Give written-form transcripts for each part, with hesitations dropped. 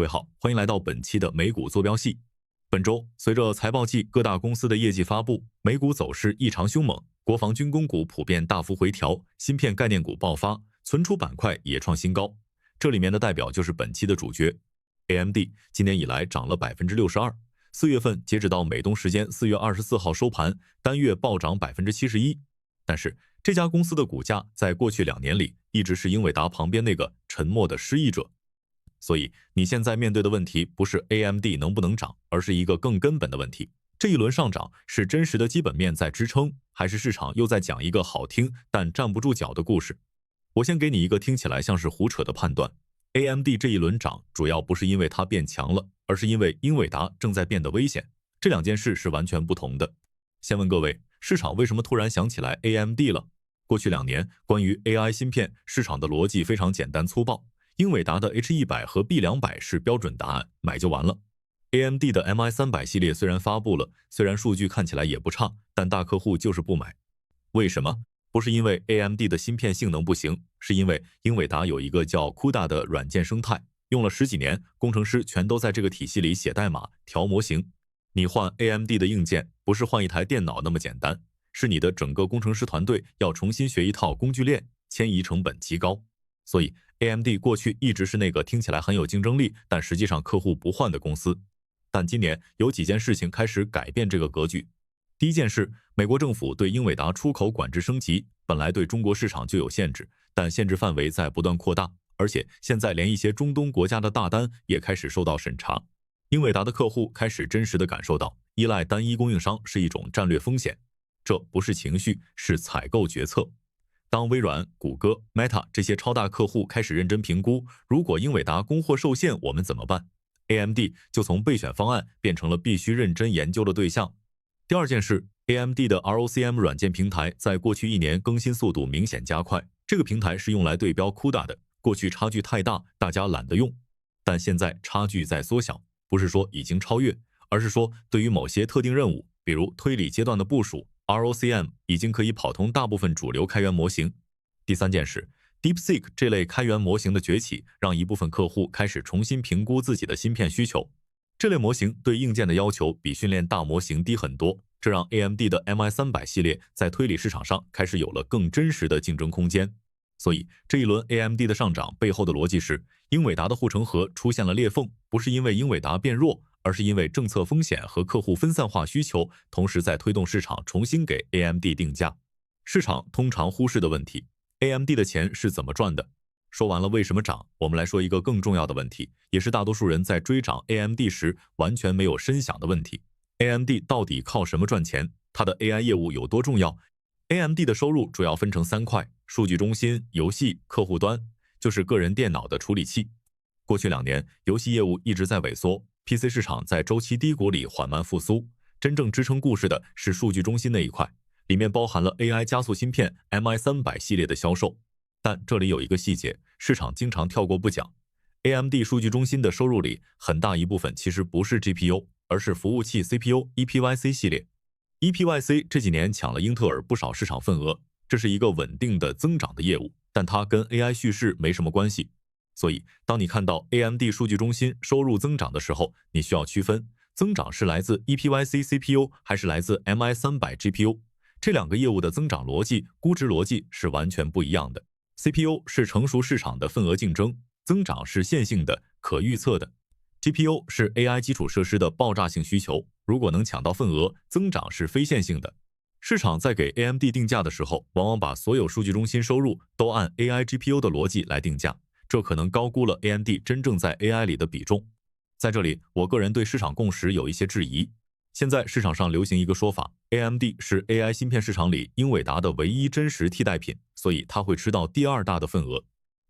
各位好，欢迎来到本期的美股坐标系。本周随着财报季各大公司的业绩发布，美股走势异常凶猛，国防军工股普遍大幅回调，芯片概念股爆发，存储板块也创新高。这里面的代表就是本期的主角 AMD， 今年以来涨了 62%， 4月份截止到美东时间4月24号收盘，单月暴涨 71%。 但是这家公司的股价在过去2年里一直是英伟达旁边那个沉默的失意者。所以你现在面对的问题不是 AMD 能不能涨，而是一个更根本的问题。这一轮上涨是真实的基本面在支撑，还是市场又在讲一个好听但站不住脚的故事？我先给你一个听起来像是胡扯的判断。AMD 这一轮涨主要不是因为它变强了，而是因为英伟达正在变得危险。这两件事是完全不同的。先问各位，市场为什么突然想起来 AMD 了？过去2年，关于 AI 芯片市场的逻辑非常简单粗暴。英伟达的 H100 和 B200 是标准答案，买就完了。AMD 的 MI300 系列虽然发布了，虽然数据看起来也不差，但大客户就是不买。为什么？不是因为 AMD 的芯片性能不行，是因为英伟达有一个叫 CUDA 的软件生态，用了10几年，工程师全都在这个体系里写代码、调模型。你换 AMD 的硬件，不是换一台电脑那么简单，是你的整个工程师团队要重新学一套工具链，迁移成本极高。所以 AMD 过去一直是那个听起来很有竞争力，但实际上客户不换的公司。但今年有几件事情开始改变这个格局。第一件事，美国政府对英伟达出口管制升级，本来对中国市场就有限制，但限制范围在不断扩大，而且现在连一些中东国家的大单也开始受到审查。英伟达的客户开始真实的感受到，依赖单一供应商是一种战略风险，这不是情绪，是采购决策。当微软、谷歌、Meta 这些超大客户开始认真评估，如果英伟达供货受限，我们怎么办？ AMD 就从备选方案变成了必须认真研究的对象。第二件事， AMD 的 ROCm 软件平台在过去1年更新速度明显加快，这个平台是用来对标 CUDA 的，过去差距太大，大家懒得用，但现在差距在缩小，不是说已经超越，而是说对于某些特定任务，比如推理阶段的部署，ROCm 已经可以跑通大部分主流开源模型。第三件事， DeepSeek 这类开源模型的崛起，让一部分客户开始重新评估自己的芯片需求。这类模型对硬件的要求比训练大模型低很多，这让 AMD 的 MI300 系列在推理市场上开始有了更真实的竞争空间。所以这一轮 AMD 的上涨背后的逻辑是，英伟达的护城河出现了裂缝，不是因为英伟达变弱，而是因为政策风险和客户分散化需求同时在推动市场重新给 AMD 定价。市场通常忽视的问题， AMD 的钱是怎么赚的？说完了为什么涨，我们来说一个更重要的问题，也是大多数人在追涨 AMD 时完全没有深想的问题。 AMD 到底靠什么赚钱？它的 AI 业务有多重要？ AMD 的收入主要分成3块，数据中心、游戏、客户端，就是个人电脑的处理器。过去2年，游戏业务一直在萎缩， PC 市场在周期低谷里缓慢复苏，真正支撑故事的是数据中心那一块，里面包含了 AI 加速芯片 MI300 系列的销售。但这里有一个细节，市场经常跳过不讲， AMD 数据中心的收入里很大一部分其实不是 GPU， 而是服务器 CPU EPYC 系列。 EPYC 这几年抢了英特尔不少市场份额，这是一个稳定的增长的业务，但它跟 AI 叙事没什么关系。所以当你看到 AMD 数据中心收入增长的时候，你需要区分增长是来自 EPYC CPU 还是来自 MI300 GPU， 这2个业务的增长逻辑、估值逻辑是完全不一样的。 CPU 是成熟市场的份额竞争，增长是线性的、可预测的。 GPU 是 AI 基础设施的爆炸性需求，如果能抢到份额，增长是非线性的。市场在给 AMD 定价的时候，往往把所有数据中心收入都按 AI GPU 的逻辑来定价，这可能高估了 AMD 真正在 AI 里的比重。在这里，我个人对市场共识有一些质疑。现在市场上流行一个说法， AMD 是 AI 芯片市场里英伟达的唯一真实替代品，所以它会吃到第2大的份额。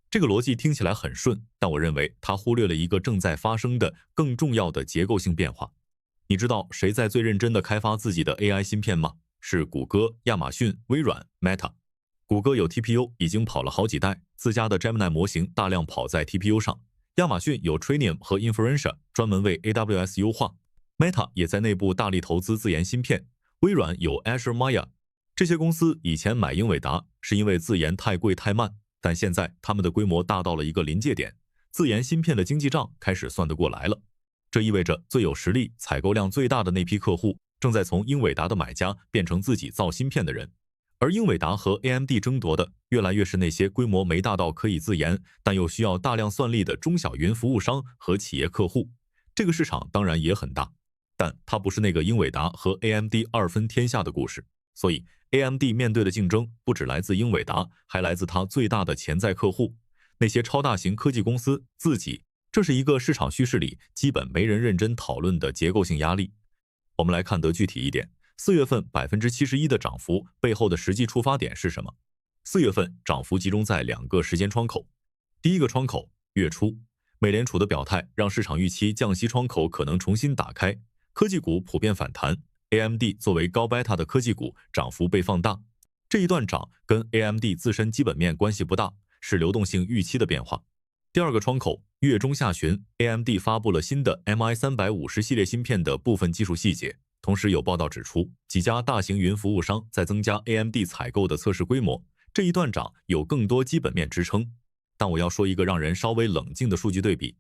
这个逻辑听起来很顺，但我认为它忽略了一个正在发生的更重要的结构性变化。你知道谁在最认真的开发自己的 AI 芯片吗？是谷歌、亚马逊、微软、Meta。 谷歌有 TPU 已经跑了好几代，自家的 Gemini 模型大量跑在 TPU 上。亚马逊有 Trainium 和 Inferentia 专门为 AWS 优化。Meta 也在内部大力投资自研芯片，微软有 Azure Maya。 这些公司以前买英伟达是因为自研太贵太慢，但现在他们的规模大到了一个临界点，自研芯片的经济账开始算得过来了。这意味着最有实力、采购量最大的那批客户，正在从英伟达的买家变成自己造芯片的人。而英伟达和 AMD 争夺的越来越是那些规模没大到可以自研，但又需要大量算力的中小云服务商和企业客户。这个市场当然也很大，但它不是那个英伟达和 AMD 二分天下的故事。所以 AMD 面对的竞争不只来自英伟达，还来自它最大的潜在客户，那些超大型科技公司自己。这是一个市场趋势里基本没人认真讨论的结构性压力。我们来看得具体一点，4月份71%的涨幅背后的实际出发点是什么？4月份涨幅集中在2个时间窗口。第一个窗口，月初，美联储的表态让市场预期降息窗口可能重新打开，科技股普遍反弹， AMD 作为高贝塔的科技股涨幅被放大。这一段涨跟 AMD 自身基本面关系不大，是流动性预期的变化。第二个窗口，月中下旬 ，AMD 发布了新的 MI350系列芯片的部分技术细节，同时有报道指出，几家大型云服务商在增加 AMD 采购的测试规模。这一段涨有更多基本面支撑。但我要说一个让人稍微冷静的数据对比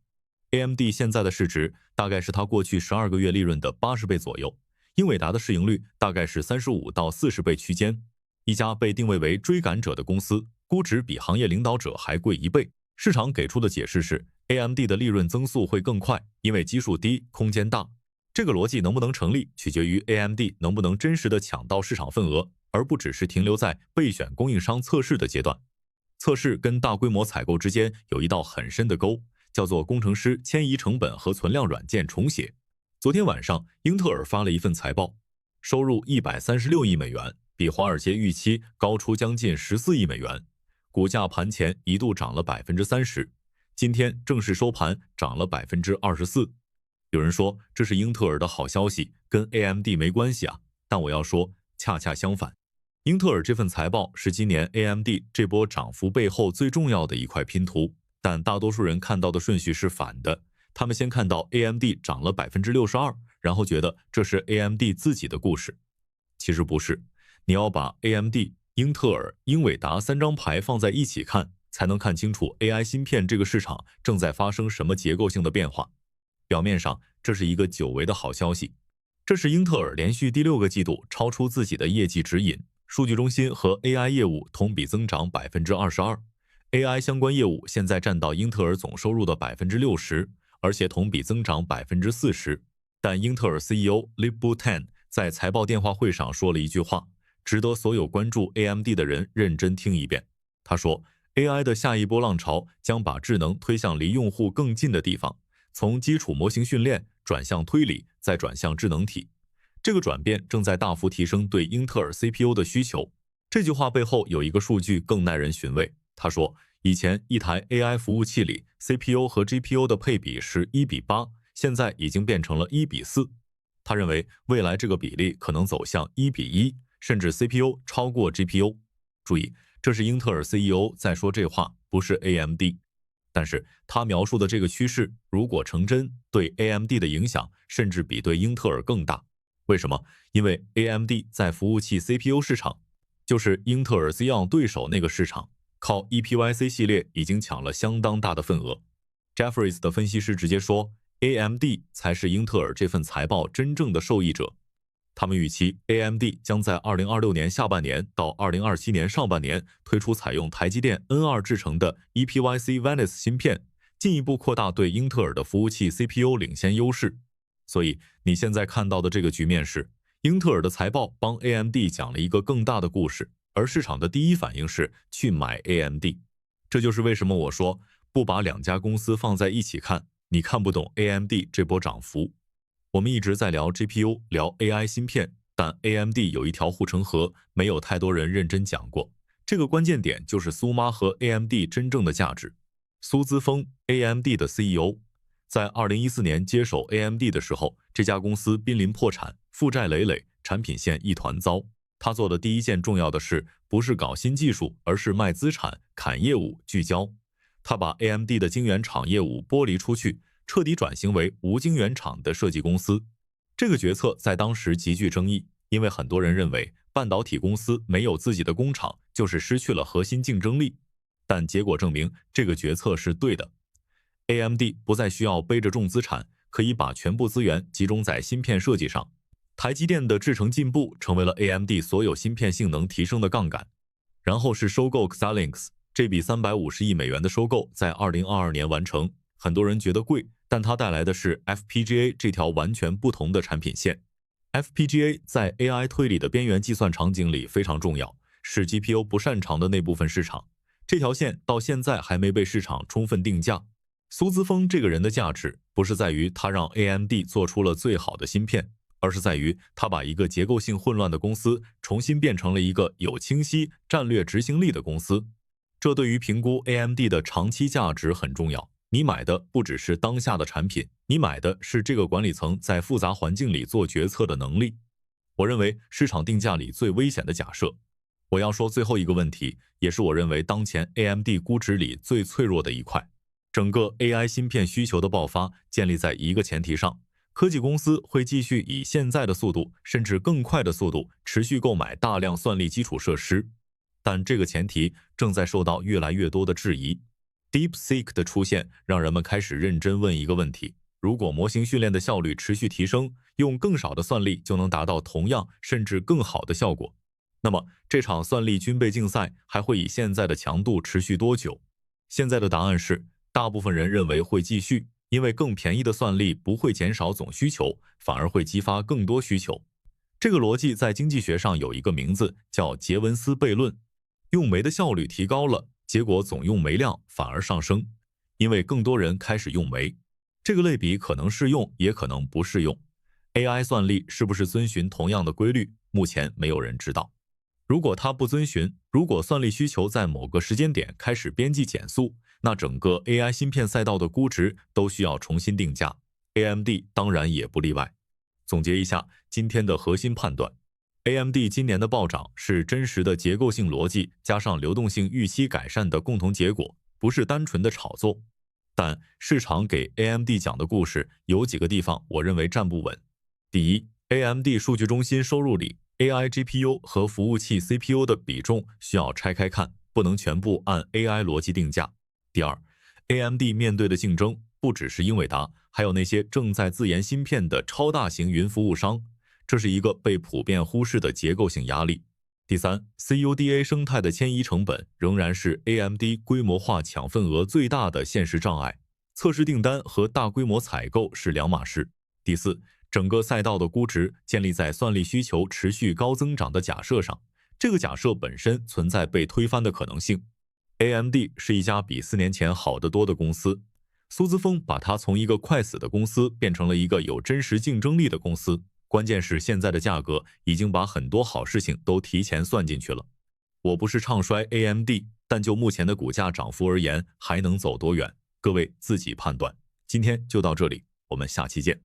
，AMD 现在的市值大概是它过去12个月利润的80倍左右，英伟达的市盈率大概是35到40倍区间。一家被定位为追赶者的公司，估值比行业领导者还贵1倍。市场给出的解释是 AMD 的利润增速会更快，因为基数低，空间大。这个逻辑能不能成立，取决于 AMD 能不能真实的抢到市场份额，而不只是停留在备选供应商测试的阶段。测试跟大规模采购之间有一道很深的沟，叫做工程师迁移成本和存量软件重写。昨天晚上，英特尔发了一份财报，收入136亿美元，比华尔街预期高出将近14亿美元。股价盘前一度涨了30%，今天正式收盘涨了24%。有人说这是英特尔的好消息，跟 AMD 没关系啊，但我要说恰恰相反。英特尔这份财报是今年 AMD 这波涨幅背后最重要的一块拼图，但大多数人看到的顺序是反的，他们先看到 AMD 涨了62%，然后觉得这是 AMD 自己的故事。其实不是，你要把 AMD、英特尔、英伟达3张牌放在一起看，才能看清楚 AI 芯片这个市场正在发生什么结构性的变化。表面上，这是一个久违的好消息，这是英特尔连续第6个季度超出自己的业绩指引，数据中心和 AI 业务同比增长22%，AI 相关业务现在占到英特尔总收入的60%，而且同比增长40%。但英特尔 CEO Lip-Bu Tan 在财报电话会上说了一句话，值得所有关注 AMD 的人认真听一遍。他说 AI 的下一波浪潮将把智能推向离用户更近的地方，从基础模型训练转向推理，再转向智能体。这个转变正在大幅提升对英特尔 CPU 的需求。这句话背后有一个数据更耐人寻味，他说以前一台 AI 服务器里 CPU 和 GPU 的配比是1:8，现在已经变成了1:4。他认为未来这个比例可能走向1:1，甚至 CPU 超过 GPU。 注意，这是英特尔 CEO 在说这话，不是 AMD。 但是他描述的这个趋势如果成真，对 AMD 的影响甚至比对英特尔更大。为什么？因为 AMD 在服务器 CPU 市场，就是英特尔 Xeon 对手那个市场，靠 EPYC 系列已经抢了相当大的份额。 Jefferies 的分析师直接说AMD 才是英特尔这份财报真正的受益者。他们预期 AMD 将在2026年下半年到2027年上半年推出采用台积电 N2 制成的 EPYC Venice 芯片，进一步扩大对英特尔的服务器 CPU 领先优势。所以你现在看到的这个局面是，英特尔的财报帮 AMD 讲了一个更大的故事，而市场的第一反应是去买 AMD。 这就是为什么我说不把2家公司放在一起看，你看不懂 AMD 这波涨幅。我们一直在聊 GPU， 聊 AI 芯片，但 AMD 有一条护城河，没有太多人认真讲过。这个关键点就是苏妈和 AMD 真正的价值。苏姿丰 AMD 的 CEO 在2014年接手 AMD 的时候，这家公司濒临破产，负债累累，产品线一团糟。他做的第一件重要的事不是搞新技术，而是卖资产，砍业务，聚焦。他把 AMD 的晶圆厂业务剥离出去，彻底转型为无晶圆厂的设计公司。这个决策在当时极具争议，因为很多人认为半导体公司没有自己的工厂就是失去了核心竞争力。但结果证明这个决策是对的。AMD 不再需要背着重资产，可以把全部资源集中在芯片设计上。台积电的制程进步成为了 AMD 所有芯片性能提升的杠杆。然后是收购 Xilinx， 这笔350亿美元的收购在2022年完成，很多人觉得贵，但它带来的是 FPGA 这条完全不同的产品线。FPGA 在 AI 推理的边缘计算场景里非常重要，是 GPU 不擅长的那部分市场。这条线到现在还没被市场充分定价。苏姿丰这个人的价值不是在于他让 AMD 做出了最好的芯片，而是在于他把一个结构性混乱的公司重新变成了一个有清晰战略执行力的公司。这对于评估 AMD 的长期价值很重要。你买的不只是当下的产品，你买的是这个管理层在复杂环境里做决策的能力。我认为市场定价里最危险的假设。我要说最后一个问题，也是我认为当前 AMD 估值里最脆弱的一块。整个 AI 芯片需求的爆发建立在一个前提上，科技公司会继续以现在的速度，甚至更快的速度持续购买大量算力基础设施。但这个前提正在受到越来越多的质疑。DeepSeek 的出现让人们开始认真问一个问题：如果模型训练的效率持续提升，用更少的算力就能达到同样甚至更好的效果，那么这场算力军备竞赛还会以现在的强度持续多久？现在的答案是，大部分人认为会继续，因为更便宜的算力不会减少总需求，反而会激发更多需求。这个逻辑在经济学上有一个名字，叫杰文斯悖论。用煤的效率提高了，结果总用煤量反而上升，因为更多人开始用煤。这个类比可能适用，也可能不适用。AI 算力是不是遵循同样的规律，目前没有人知道。如果它不遵循，如果算力需求在某个时间点开始边际减速，那整个 AI 芯片赛道的估值都需要重新定价， AMD 当然也不例外。总结一下今天的核心判断， AMD 今年的暴涨是真实的结构性逻辑加上流动性预期改善的共同结果，不是单纯的炒作。但市场给 AMD 讲的故事有几个地方我认为站不稳。第一， AMD 数据中心收入里AI GPU 和服务器 CPU 的比重需要拆开看，不能全部按 AI 逻辑定价。第二， AMD 面对的竞争不只是英伟达，还有那些正在自研芯片的超大型云服务商，这是一个被普遍忽视的结构性压力。第三， CUDA 生态的迁移成本仍然是 AMD 规模化抢份额最大的现实障碍，测试订单和大规模采购是两码事。第四，整个赛道的估值建立在算力需求持续高增长的假设上，这个假设本身存在被推翻的可能性。AMD 是一家比4年前好得多的公司，苏姿丰把它从一个快死的公司变成了一个有真实竞争力的公司，关键是现在的价格已经把很多好事情都提前算进去了。我不是唱衰 AMD， 但就目前的股价涨幅而言，还能走多远？各位自己判断。今天就到这里，我们下期见。